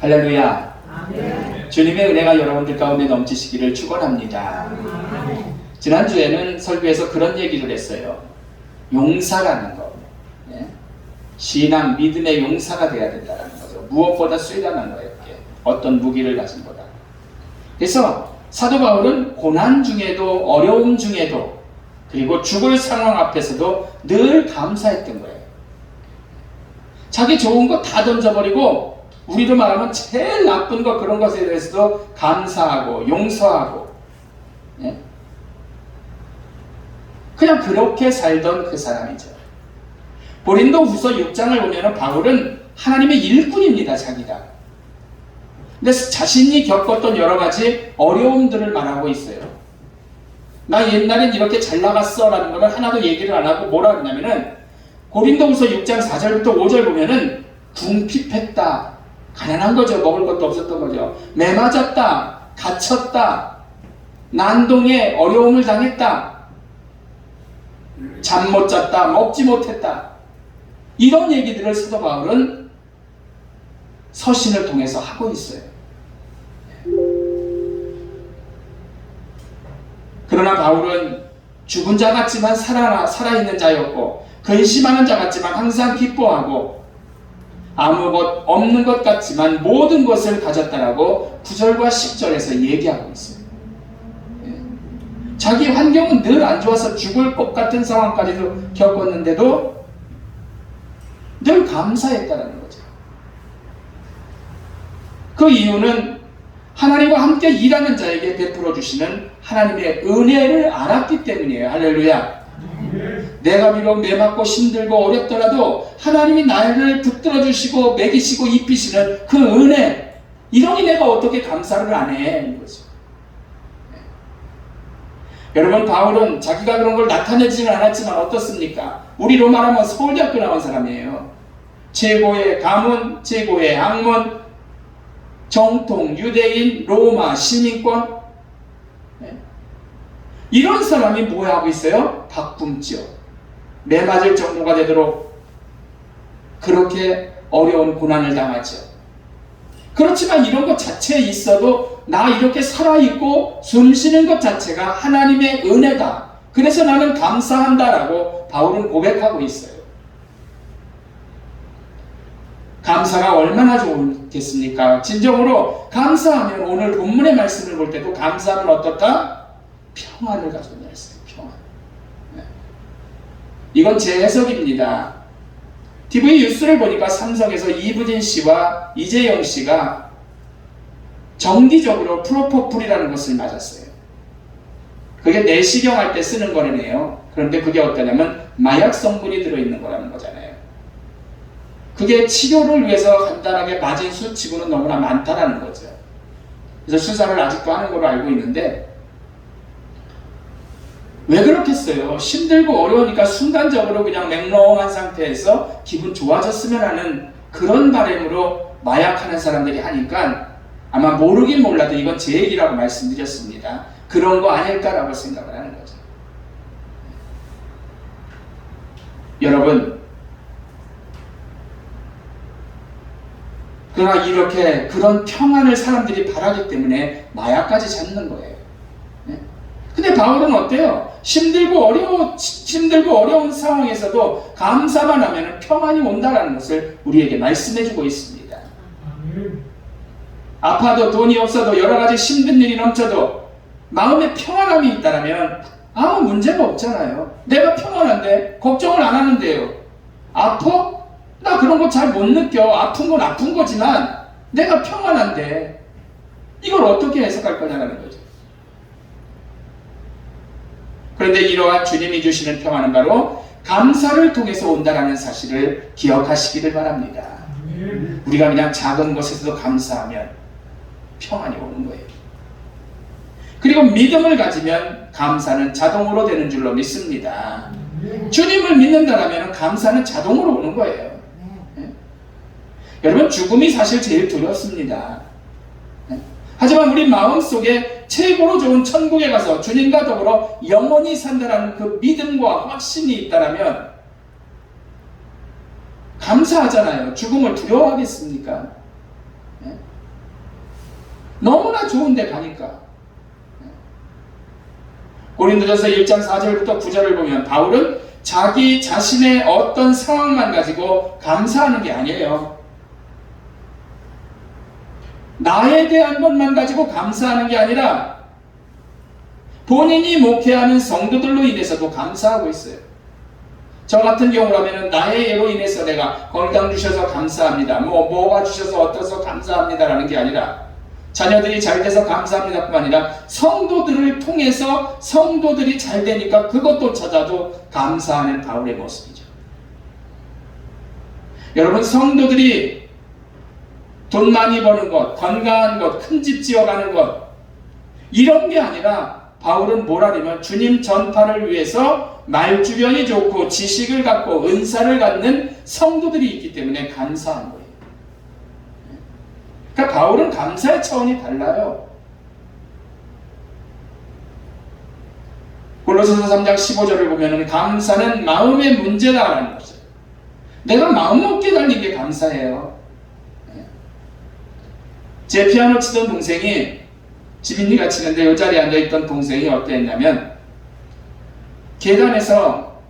할렐루야. 아멘. 주님의 은혜가 여러분들 가운데 넘치시기를 축원합니다. 아멘. 지난주에는 설교에서 그런 얘기를 했어요. 용사라는 거. 예? 신앙, 믿음의 용사가 되어야 된다는 거죠. 무엇보다 수단한 거예요. 이게. 어떤 무기를 가진 거다. 그래서 사도 바울은 고난 중에도 어려움 중에도 그리고 죽을 상황 앞에서도 늘 감사했던 거예요. 자기 좋은 거 다 던져버리고 우리로 말하면 제일 나쁜 거 그런 것에 대해서도 감사하고 용서하고 예? 그냥 그렇게 살던 그 사람이죠. 고린도 후서 6장을 보면 바울은 하나님의 일꾼입니다. 자기가. 근데 자신이 겪었던 여러 가지 어려움들을 말하고 있어요. 나 옛날엔 이렇게 잘 나갔어 라는 거는 하나도 얘기를 안 하고 뭐라 그러냐면은 고린도 후서 6장 4절부터 5절 보면은 궁핍했다. 가난한 거죠. 먹을 것도 없었던 거죠. 매 맞았다. 갇혔다. 난동에 어려움을 당했다. 잠 못 잤다. 먹지 못했다. 이런 얘기들을 사도 바울은 서신을 통해서 하고 있어요. 그러나 바울은 죽은 자 같지만 살아있는 자였고 근심하는 자 같지만 항상 기뻐하고 아무 것 없는 것 같지만 모든 것을 가졌다라고 9절과 10절에서 얘기하고 있어요. 자기 환경은 늘 안 좋아서 죽을 것 같은 상황까지도 겪었는데도 늘 감사했다는 거죠. 그 이유는 하나님과 함께 일하는 자에게 베풀어 주시는 하나님의 은혜를 알았기 때문이에요. 할렐루야. 내가 비록 매맞고 힘들고 어렵더라도 하나님이 나를 붙들어 주시고 먹이시고 입히시는 그 은혜, 이러니 내가 어떻게 감사를 안 해? 이거죠. 여러분, 바울은 자기가 그런 걸 나타내지는 않았지만 어떻습니까? 우리로 말하면 서울대학교 나온 사람이에요. 최고의 가문, 최고의 학문, 정통, 유대인, 로마, 시민권. 이런 사람이 뭐 하고 있어요? 바꿈죠. 매맞을 정도가 되도록 그렇게 어려운 고난을 당하죠. 그렇지만 이런 것 자체에 있어도 나 이렇게 살아있고 숨쉬는 것 자체가 하나님의 은혜다. 그래서 나는 감사한다라고 바울은 고백하고 있어요. 감사가 얼마나 좋겠습니까? 진정으로 감사하면 오늘 본문의 말씀을 볼 때도 감사하면 어떻다? 평안을 가져온다 했어요. 평안. 네. 이건 제 해석입니다. TV 뉴스를 보니까 삼성에서 이부진 씨와 이재영 씨가 정기적으로 프로포폴이라는 것을 맞았어요. 그게 내시경 할 때 쓰는 거네요. 그런데 그게 어떠냐면 마약 성분이 들어있는 거라는 거잖아요. 그게 치료를 위해서 간단하게 맞은 수치고는 너무나 많다라는 거죠. 그래서 수사를 아직도 하는 걸로 알고 있는데 왜 그렇겠어요? 힘들고 어려우니까 순간적으로 그냥 맹롱한 상태에서 기분 좋아졌으면 하는 그런 바람으로 마약하는 사람들이 하니까 아마 모르긴 몰라도 이건 제 얘기라고 말씀드렸습니다. 그런 거 아닐까라고 생각을 하는 거죠. 여러분, 그러나 이렇게 그런 평안을 사람들이 바라기 때문에 마약까지 잡는 거예요. 근데 바울은 어때요? 힘들고 어려운 상황에서도 감사만 하면 평안이 온다라는 것을 우리에게 말씀해주고 있습니다. 아파도 돈이 없어도 여러 가지 힘든 일이 넘쳐도 마음에 평안함이 있다면 아무 문제가 없잖아요. 내가 평안한데 걱정을 안 하는데요. 아파? 나 그런 거 잘 못 느껴. 아픈 건 아픈 거지만 내가 평안한데 이걸 어떻게 해석할 거냐는 거죠. 그런데 이러한 주님이 주시는 평안은 바로 감사를 통해서 온다라는 사실을 기억하시기를 바랍니다. 우리가 그냥 작은 것에서도 감사하면 평안이 오는 거예요. 그리고 믿음을 가지면 감사는 자동으로 되는 줄로 믿습니다. 주님을 믿는다면 감사는 자동으로 오는 거예요. 여러분, 죽음이 사실 제일 두렵습니다. 하지만 우리 마음속에 최고로 좋은 천국에 가서 주님과 더불어 영원히 산다라는 그 믿음과 확신이 있다면 감사하잖아요. 죽음을 두려워하겠습니까? 예? 너무나 좋은데 가니까. 고린도전서 1장 4절부터 9절을 보면 바울은 자기 자신의 어떤 상황만 가지고 감사하는 게 아니에요. 나에 대한 것만 가지고 감사하는 게 아니라 본인이 목회하는 성도들로 인해서도 감사하고 있어요. 저 같은 경우라면 나의 예로 인해서 내가 건강 주셔서 감사합니다. 뭐가 주셔서 어떠서 감사합니다라는 게 아니라 자녀들이 잘 돼서 감사합니다 뿐만 아니라 성도들을 통해서 성도들이 잘 되니까 그것도 찾아도 감사하는 바울의 모습이죠. 여러분, 성도들이 돈 많이 버는 것, 건강한 것, 큰 집 지어가는 것, 이런 게 아니라 바울은 뭐라냐면 주님 전파를 위해서 말주변이 좋고 지식을 갖고 은사를 갖는 성도들이 있기 때문에 감사한 거예요. 그러니까 바울은 감사의 차원이 달라요. 골로새서 3장 15절을 보면 감사는 마음의 문제다라는 거죠. 내가 마음먹게 달린 게 감사해요. 제 피아노 치던 동생이, 지민이가 치는데 이 자리에 앉아있던 동생이 어땠냐면 계단에서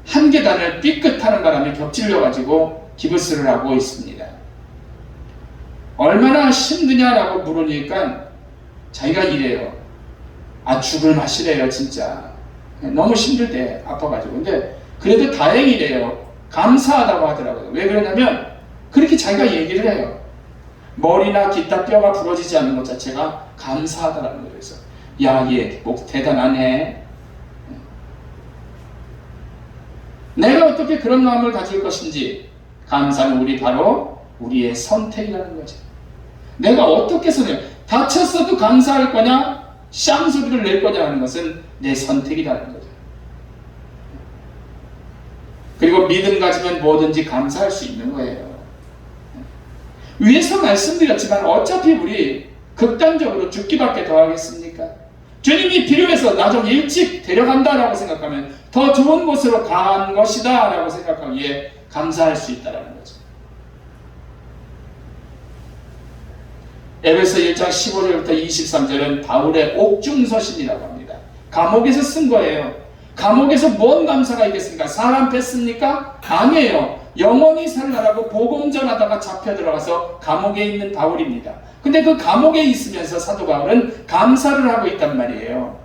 한 계단을 삐끗하는 바람에 겹질려가지고 기부스를 하고 있습니다. 얼마나 힘드냐라고 물으니까 자기가 이래요. 죽을 맛이래요, 진짜. 너무 힘들대, 아파가지고. 근데 그래도 다행이래요. 감사하다고 하더라고요. 왜 그러냐면 그렇게 자기가 얘기를 해요. 머리나 기타 뼈가 부러지지 않는 것 자체가 감사하다라는 거예요. 그래서 야, 얘 목 대단하네. 내가 어떻게 그런 마음을 가질 것인지, 감사는 우리 바로 우리의 선택이라는 거죠. 내가 어떻게 선택, 다쳤어도 감사할 거냐, 쌍소리를 낼 거냐는 것은 내 선택이라는 거죠. 그리고 믿음 가지면 뭐든지 감사할 수 있는 거예요. 위에서 말씀드렸지만 어차피 우리 극단적으로 죽기밖에 더 하겠습니까? 주님이 필요해서 나 좀 일찍 데려간다라고 생각하면 더 좋은 곳으로 간 것이다 라고 생각하기에 감사할 수 있다는 거죠. 에베소 1장 15절부터 23절은 바울의 옥중서신이라고 합니다. 감옥에서 쓴 거예요. 감옥에서 뭔 감사가 있겠습니까? 사람 뺐습니까? 아니에요. 영원히 살라라고 복음 전하다가 잡혀 들어가서 감옥에 있는 바울입니다. 근데 그 감옥에 있으면서 사도 바울은 감사를 하고 있단 말이에요.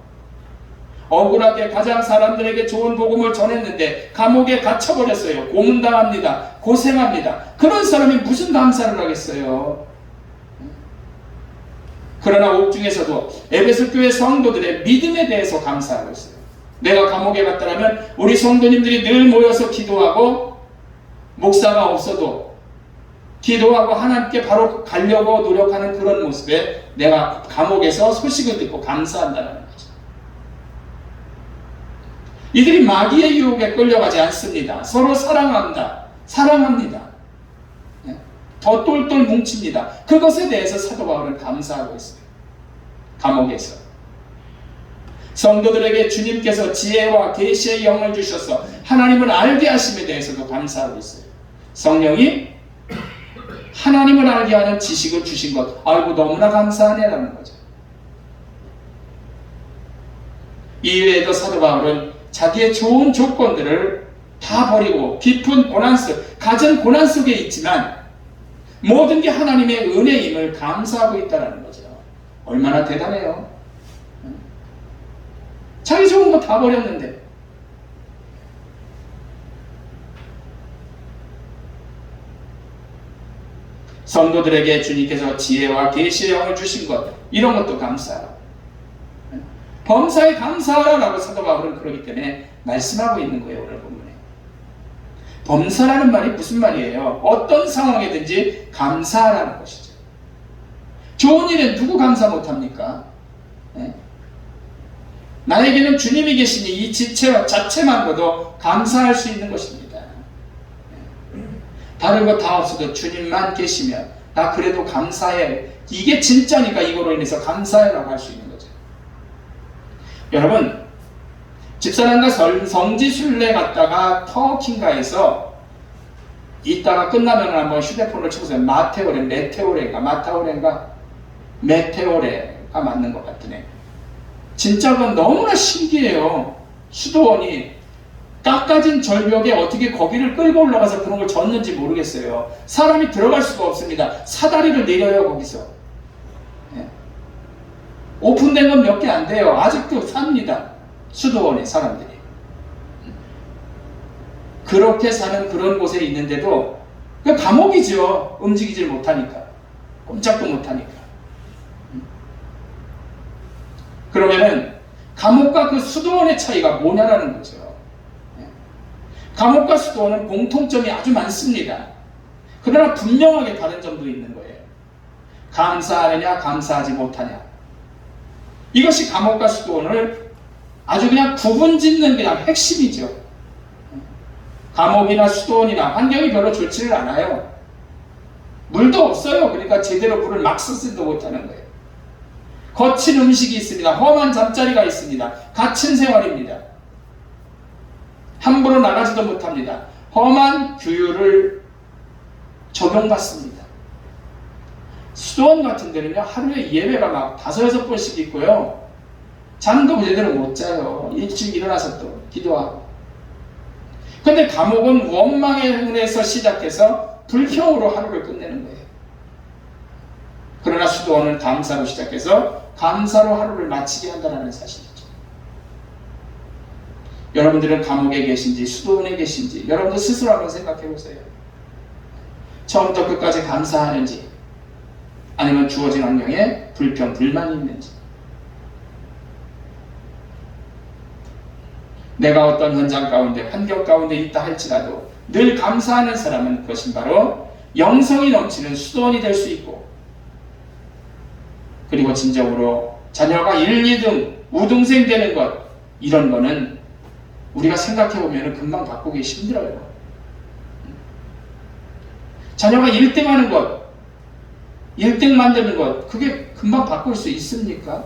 억울하게 가장 사람들에게 좋은 복음을 전했는데 감옥에 갇혀버렸어요. 고문당합니다. 고생합니다. 그런 사람이 무슨 감사를 하겠어요? 그러나 옥중에서도 에베소 교회 성도들의 믿음에 대해서 감사하고 있어요. 내가 감옥에 갔다면 우리 성도님들이 늘 모여서 기도하고, 목사가 없어도 기도하고 하나님께 바로 가려고 노력하는 그런 모습에 내가 감옥에서 소식을 듣고 감사한다는 거죠. 이들이 마귀의 유혹에 끌려가지 않습니다. 서로 사랑합니다. 더 똘똘 뭉칩니다. 그것에 대해서 사도 바울은 감사하고 있어요. 감옥에서 성도들에게 주님께서 지혜와 계시의 영을 주셔서 하나님을 알게 하심에 대해서도 감사하고 있어요. 성령이 하나님을 알게 하는 지식을 주신 것, 아이고 너무나 감사하네라는 거죠. 이외에도 사도 바울은 자기의 좋은 조건들을 다 버리고 깊은 고난 속, 갖은 고난 속에 있지만 모든 게 하나님의 은혜임을 감사하고 있다는 거죠. 얼마나 대단해요. 자기 좋은 거 다 버렸는데. 성도들에게 주님께서 지혜와 계시의 영을 주신 것, 이런 것도 감사하고, 범사에 감사하라고 사도 바울은 그러기 때문에 말씀하고 있는 거예요. 오늘 본문에. 범사라는 말이 무슨 말이에요? 어떤 상황이든지 감사하라는 것이죠. 좋은 일에 누구 감사 못합니까? 네? 나에게는 주님이 계시니 이 지체 자체만으로도 감사할 수 있는 것입니다. 다른 거 다 없어도 주님만 계시면 나 그래도 감사해. 이게 진짜니까 이거로 인해서 감사해라고 할 수 있는 거죠. 여러분, 집사람과 성지순례 갔다가 터키인가에서 이따가 끝나면 한번 휴대폰을 쳐보세요. 메테오레가 맞는 것 같으네. 진짜 그건 너무나 신기해요. 수도원이 깎아진 절벽에 어떻게 거기를 끌고 올라가서 그런 걸 졌는지 모르겠어요. 사람이 들어갈 수가 없습니다. 사다리를 내려요, 거기서. 예. 오픈된 건 몇 개 안 돼요. 아직도 삽니다. 수도원에 사람들이. 그렇게 사는 그런 곳에 있는데도 그 감옥이죠. 움직이질 못하니까. 꼼짝도 못하니까. 그러면은 감옥과 그 수도원의 차이가 뭐냐라는 거죠. 감옥과 수도원은 공통점이 아주 많습니다. 그러나 분명하게 다른 점도 있는 거예요. 감사하느냐 감사하지 못하냐. 이것이 감옥과 수도원을 아주 그냥 구분짓는 그냥 핵심이죠. 감옥이나 수도원이나 환경이 별로 좋지를 않아요. 물도 없어요. 그러니까 제대로 물을 막 쓰지도 못하는 거예요. 거친 음식이 있습니다. 험한 잠자리가 있습니다. 갇힌 생활입니다. 함부로 나가지도 못합니다. 험한 규율을 적용받습니다. 수도원 같은 데는요, 하루에 예배가 막 5-6번씩 있고요. 잠도 제대로 못 자요. 일찍 일어나서 또 기도하고. 근데 감옥은 원망의 행운에서 시작해서 불평으로 하루를 끝내는 거예요. 그러나 수도원은 감사로 시작해서 감사로 하루를 마치게 한다는 사실이죠. 여러분들은 감옥에 계신지 수도원에 계신지 여러분들 스스로 한번 생각해 보세요. 처음부터 끝까지 감사하는지 아니면 주어진 환경에 불평, 불만이 있는지. 내가 어떤 현장 가운데, 환경 가운데 있다 할지라도 늘 감사하는 사람은 그것은 바로 영성이 넘치는 수도원이 될 수 있고, 그리고 진정으로 자녀가 1, 2등, 우등생 되는 것, 이런 거는 우리가 생각해보면 금방 바꾸기 힘들어요. 자녀가 1등 하는 것, 1등 만드는 것, 그게 금방 바꿀 수 있습니까?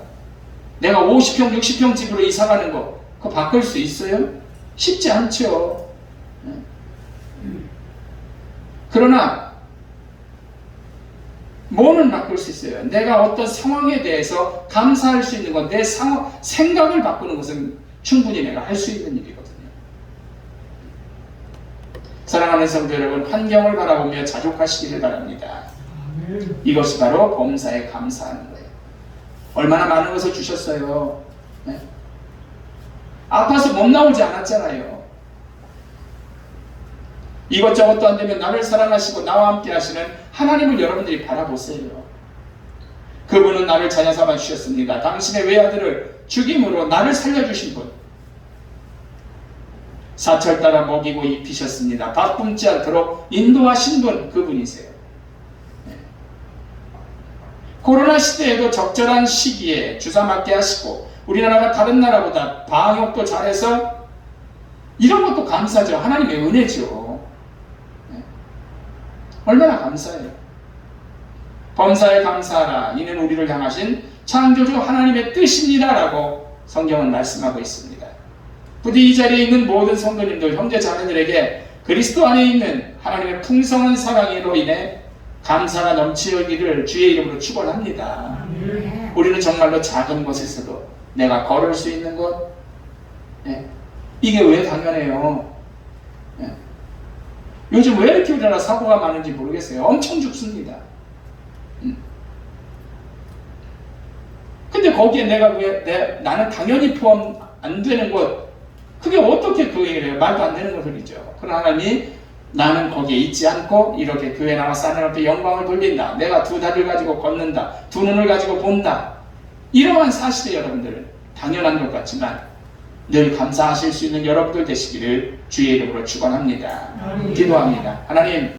내가 50평, 60평 집으로 이사가는 거, 그거 바꿀 수 있어요? 쉽지 않죠. 그러나 뭐는 바꿀 수 있어요? 내가 어떤 상황에 대해서 감사할 수 있는 건 내 생각을 바꾸는 것은 충분히 내가 할 수 있는 일이거든요. 사랑하는 성도 여러분, 환경을 바라보며 자족하시기를 바랍니다. 이것이 바로 범사에 감사하는 거예요. 얼마나 많은 것을 주셨어요. 네? 아파서 못 나오지 않았잖아요. 이것저것도 안 되면 나를 사랑하시고 나와 함께 하시는 하나님을 여러분들이 바라보세요. 그분은 나를 자녀 삼아 주셨습니다. 당신의 외아들을 죽임으로 나를 살려주신 분. 사철 따라 먹이고 입히셨습니다. 밥 굶지 않도록 인도하신 분, 그분이세요. 네. 코로나 시대에도 적절한 시기에 주사 맞게 하시고 우리나라가 다른 나라보다 방역도 잘해서 이런 것도 감사죠. 하나님의 은혜죠. 네. 얼마나 감사해요. 범사에 감사하라. 이는 우리를 향하신 창조주 하나님의 뜻입니다. 라고 성경은 말씀하고 있습니다. 부디 이 자리에 있는 모든 성도님들, 형제 자매들에게 그리스도 안에 있는 하나님의 풍성한 사랑으로 인해 감사가 넘치기를 주의 이름으로 축원합니다. 우리는 정말로 작은 것에서도 내가 걸을 수 있는 것, 네. 이게 왜 당연해요? 네. 요즘 왜 이렇게 우리나라 사고가 많은지 모르겠어요. 엄청 죽습니다. 근데 거기에 나는 당연히 포함 안 되는 것, 그게 어떻게 그 얘기를 해요? 말도 안 되는 것들이죠. 그러나 하나님이 나는 거기에 있지 않고 이렇게 교회 나와서 하나님 앞에 영광을 돌린다. 내가 2 다리를 가지고 걷는다. 2 눈을 가지고 본다. 이러한 사실이 여러분들 당연한 것 같지만 늘 감사하실 수 있는 여러분들 되시기를 주의 이름으로 축원합니다. 기도합니다. 하나님,